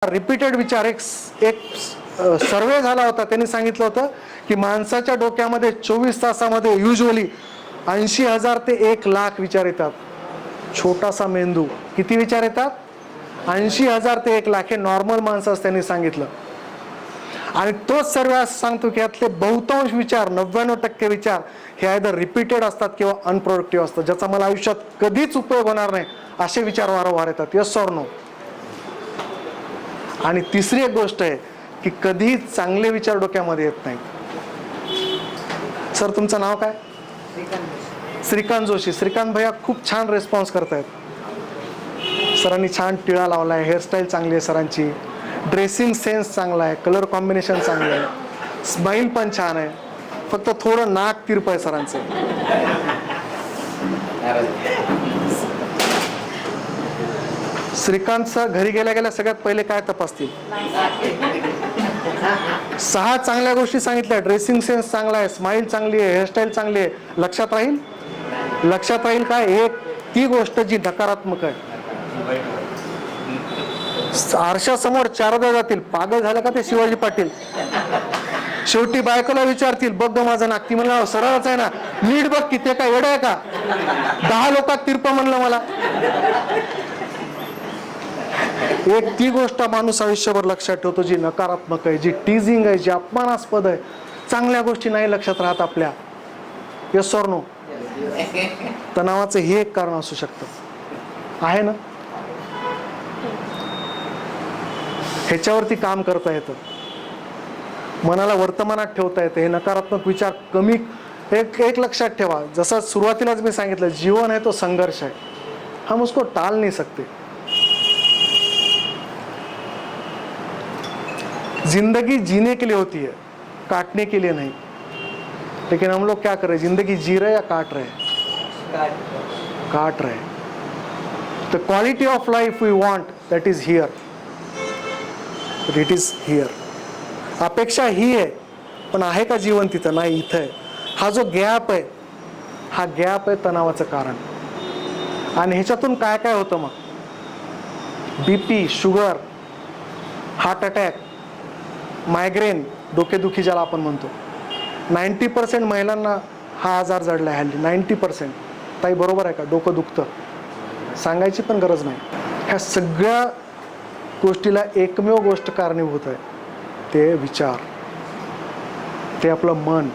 Repeated विचार एक सर्वे झाला होता, त्यांनी सांगितलं होतं की माणसाच्या डोक्यामध्ये 24 तासामध्ये युजली 80,000 ते 1,00,000 विचार येतात. छोटासा मेंदू, किती विचार येतात? 80,000 ते 1,00,000 हे नॉर्मल माणसास त्यांनी सांगितलं. आणि तोच सर्वे असं सांगतो की यातले बहुतांश विचार 99% विचार हे आयदर रिपीटेड असतात किंवा अनप्रोडक्टिव्ह असतात, ज्याचा मला आयुष्यात कधीच उपयोग होणार नाही असे विचार वारंवार येतात. Yes or no? आणि तिसरी एक गोष्ट आहे की कधी चांगले विचार डोक्यामध्ये येत नाहीत. सर तुमचं नाव काय? श्रीकांत जोशी. श्रीकांत भैया खूप छान रिस्पॉन्स करतायत. सरांनी छान टिळा लावलाय, हेअरस्टाईल चांगली आहे सरांची, ड्रेसिंग सेन्स चांगला आहे, कलर कॉम्बिनेशन चांगलं आहे, स्माईल पण छान आहे, फक्त थोडं नाक तिरप आहे सरांचं. श्रीकांतचा घरी गेल्या गेल्या सगळ्यात पहिले काय तपासतील? 6 चांगल्या गोष्टी सांगितल्या. ड्रेसिंग सेन्स चांगला आहे, स्माईल चांगली आहे, हेअरस्टाईल चांगली आहे. लक्षात राहील? लक्षात राहील काय? एक ती गोष्ट जी नकारात्मक आहे. आरशासमोर 4दा जातील, पागल झालं का ते शिवाजी पाटील? शेवटी बायकोला विचारतील, बघ ग माझं नाक. ती म्हणलं सरळच आहे ना, नीट बघ की, ते काय वेड आहे का? 10 लोकात तिरप म्हणलं मला. एक ती गोष्ट माणूस आयुष्यभर लक्षात ठेवतो जी नकारात्मक आहे, जी टीजिंग आहे, जी अपमानास्पद आहे. चांगल्या गोष्टी नाही लक्षात राहत आपल्या. Yes or no? तणावाचं हे एक कारण असू शकतं, आहे ना? ह्याच्यावरती काम करता येतं, मनाला वर्तमानात ठेवता येतं. हे नकारात्मक विचार कमी. एक लक्षात ठेवा, जसं सुरुवातीलाच मी सांगितलं, जीवन है तो संघर्ष है, हम उसको टाल नहीं सकते. जिंदगी जीने के लिए होती है, काटने के लिए नहीं. लेकिन हम लोग क्या कर रहे हैं? जिंदगी जी रहे या काट रहे? काट रहे. The quality of life we want, that is here. It is here. अपेक्षा ही आहे, पण आहे का जीवन तिथं? नाही, इथं आहे. हा जो गॅप आहे, हा गॅप आहे तणावाचं कारण. आणि ह्याच्यातून काय काय होतं मग? BP, sugar, heart attack, migraine, डोकेदुखी ज्याला आपण म्हणतो. 90% महिलांना हा आजार जडला आहे हल्ली. 90%. ताई बरोबर आहे का? डोकं दुखतं, सांगायची पण गरज नाही. ह्या सगळ्या गोष्टीला एकमेव गोष्ट कारणीभूत आहे, ते विचार, ते आपलं मन.